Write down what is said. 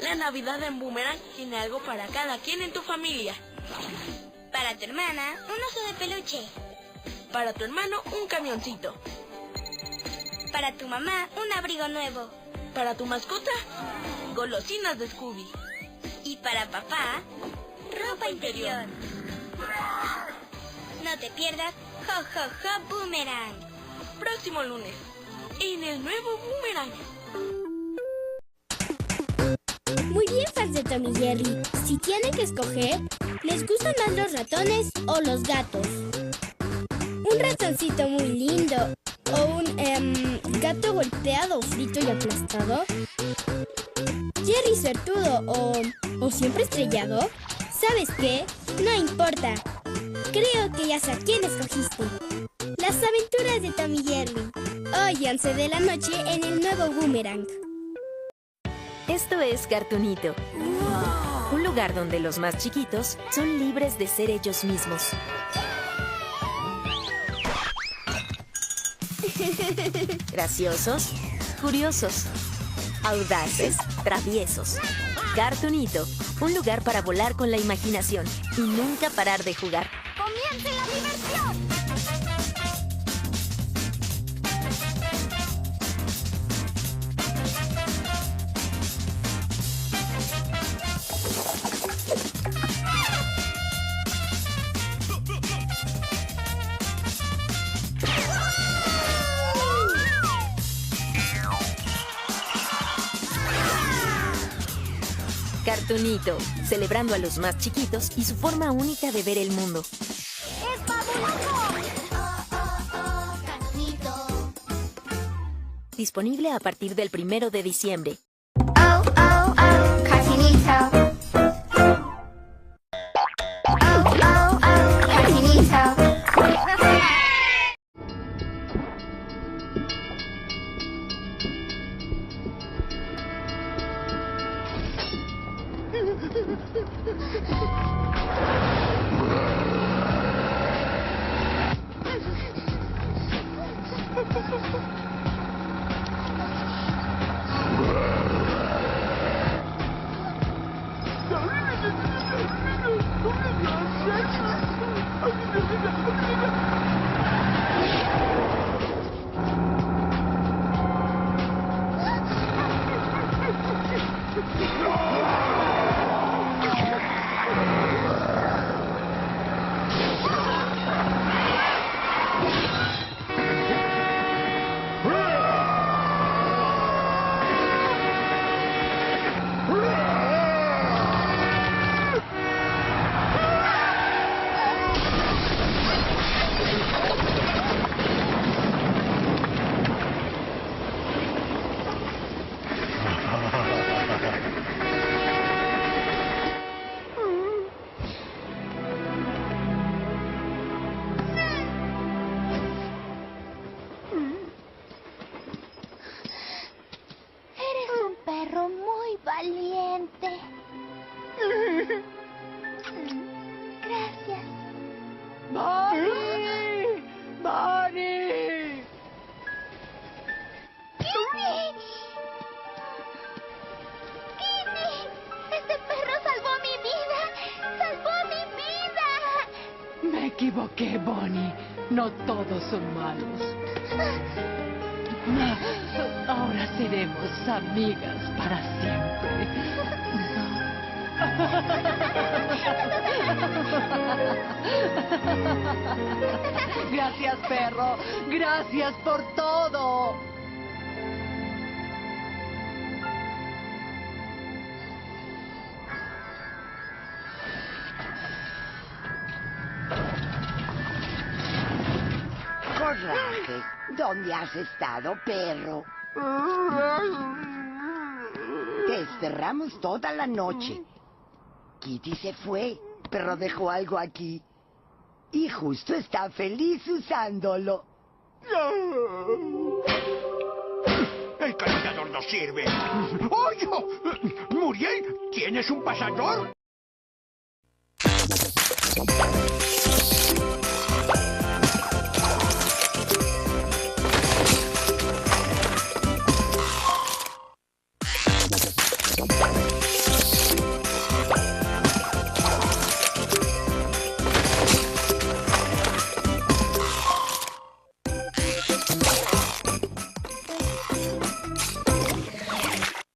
La Navidad en Boomerang tiene algo para cada quien en tu familia. Para tu hermana, un oso de peluche. Para tu hermano, un camioncito. Para tu mamá, un abrigo nuevo. Para tu mascota, golosinas de Scooby. Y para papá, ropa interior. No te pierdas Jo Jo Jo Boomerang. Próximo lunes, en el nuevo Boomerang. Muy bien, fans de Tom y Jerry. Si tienen que escoger, ¿les gustan más los ratones o los gatos? ¿Un ratoncito muy lindo o un gato golpeado, frito y aplastado? ¿Jerry suertudo o siempre estrellado? ¿Sabes qué? No importa. Creo que ya sé a quién escogiste. Las aventuras de Tom y Jerry. Hoy 11 de la noche en el nuevo Boomerang. Esto es Cartoonito, un lugar donde los más chiquitos son libres de ser ellos mismos. Graciosos, curiosos, audaces, traviesos. Cartoonito, un lugar para volar con la imaginación y nunca parar de jugar. ¡Comience la diversión! Cartoonito, celebrando a los más chiquitos y su forma única de ver el mundo. ¡Es fabuloso! Cartoonito. Disponible a partir del 1 de diciembre. Oh, oh, oh, Cartoonito. Oh, oh, oh, Cartoonito. Valiente. Gracias. ¡Bonnie! ¡Bonnie! ¡Kitty! ¡Kitty! ¡Este perro salvó mi vida! ¡Salvó mi vida! Me equivoqué, Bonnie. No todos son malos. Ahora seremos amigas para siempre. Gracias, perro. Gracias por todo. Coraje, ¿dónde has estado, perro? Te esperamos toda la noche. Kitty se fue, pero dejó algo aquí. Y justo está feliz usándolo. El calentador no sirve. ¡Oye! Muriel, ¿tienes un pasador?